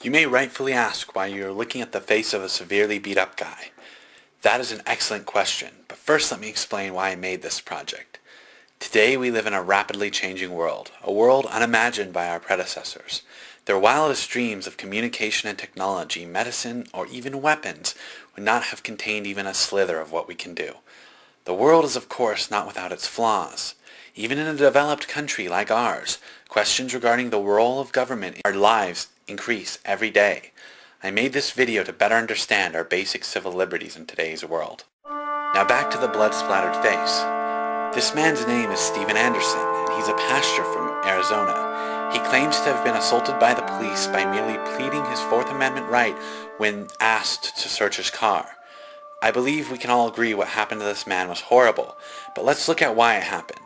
You may rightfully ask why you are looking at the face of a severely beat up guy. That is an excellent question, but first let me explain why I made this project. Today we live in a rapidly changing world, a world unimagined by our predecessors. Their wildest dreams of communication and technology, medicine, or even weapons would not have contained even a slither of what we can do. The world is of course not without its flaws. Even in a developed country like ours, questions regarding the role of government in our lives increase every day. I made this video to better understand our basic civil liberties in today's world. Now back to the blood-splattered face. This man's name is Steven Anderson, and he's a pastor from Arizona. He claims to have been assaulted by the police by merely pleading his Fourth Amendment right when asked to search his car. I believe we can all agree what happened to this man was horrible, but let's look at why it happened.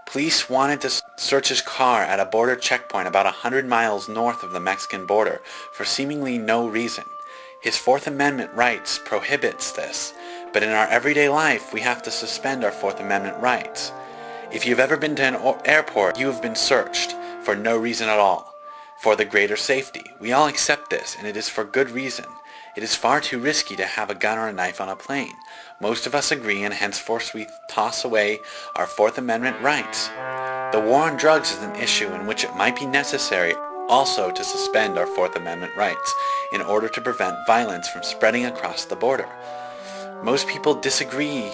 Police wanted to search his car at a border checkpoint about 100 miles north of the Mexican border for seemingly no reason. His Fourth Amendment rights prohibits this, but in our everyday life we have to suspend our Fourth Amendment rights. If you've ever been to an airport, you have been searched for no reason at all, for the greater safety. We all accept this, and it is for good reason. It is far too risky to have a gun or a knife on a plane. Most of us agree, and henceforth we toss away our Fourth Amendment rights. The war on drugs is an issue in which it might be necessary also to suspend our Fourth Amendment rights in order to prevent violence from spreading across the border. Most people disagree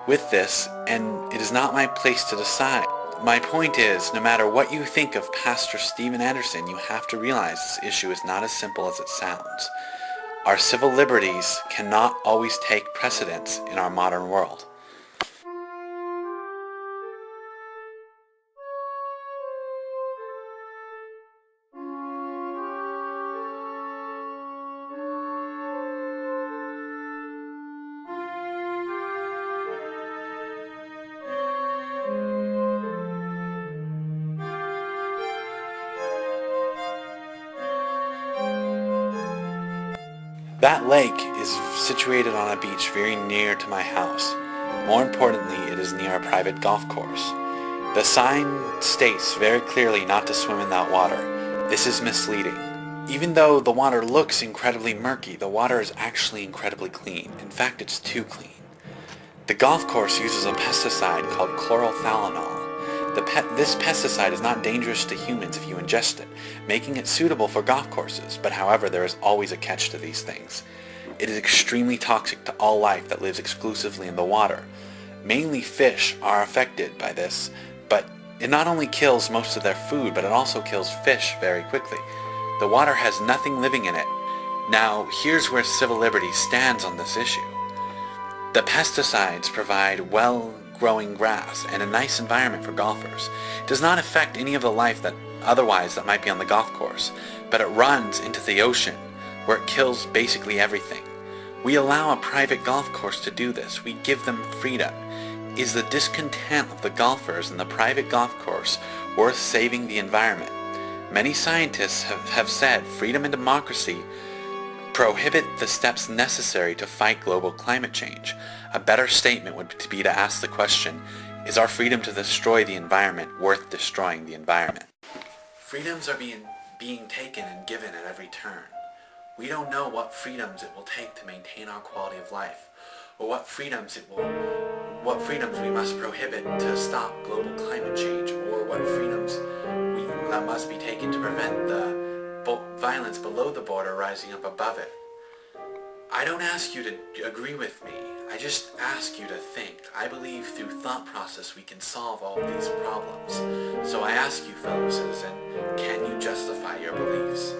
with this, and it is not my place to decide. My point is, no matter what you think of Pastor Steven Anderson, you have to realize this issue is not as simple as it sounds. Our civil liberties cannot always take precedence in our modern world. That lake is situated on a beach very near to my house. More importantly, it is near a private golf course. The sign states very clearly not to swim in that water. This is misleading. Even though the water looks incredibly murky, the water is actually incredibly clean. In fact, it's too clean. The golf course uses a pesticide called chlorothalonil. This pesticide is not dangerous to humans if you ingest it, making it suitable for golf courses, but however, there is always a catch to these things. It is extremely toxic to all life that lives exclusively in the water. Mainly fish are affected by this, but it not only kills most of their food, but it also kills fish very quickly. The water has nothing living in it. Now, here's where civil liberties stands on this issue. The pesticides provide well-growing grass and a nice environment for golfers. It does not affect any of the life that might be on the golf course, but it runs into the ocean, where it kills basically everything. We allow a private golf course to do this. We give them freedom. Is the discontent of the golfers in the private golf course worth saving the environment? Many scientists have said freedom and democracy prohibit the steps necessary to fight global climate change. A better statement would be to ask the question, is our freedom to destroy the environment worth destroying the environment? Freedoms are being taken and given at every turn. We don't know what freedoms it will take to maintain our quality of life, or what freedoms we must prohibit to stop global climate change, or what freedoms that must be taken to prevent the violence below the border rising up above it. I don't ask you to agree with me. I just ask you to think. I believe through thought process we can solve all of these problems. So I ask you, fellow citizen, can you justify your beliefs?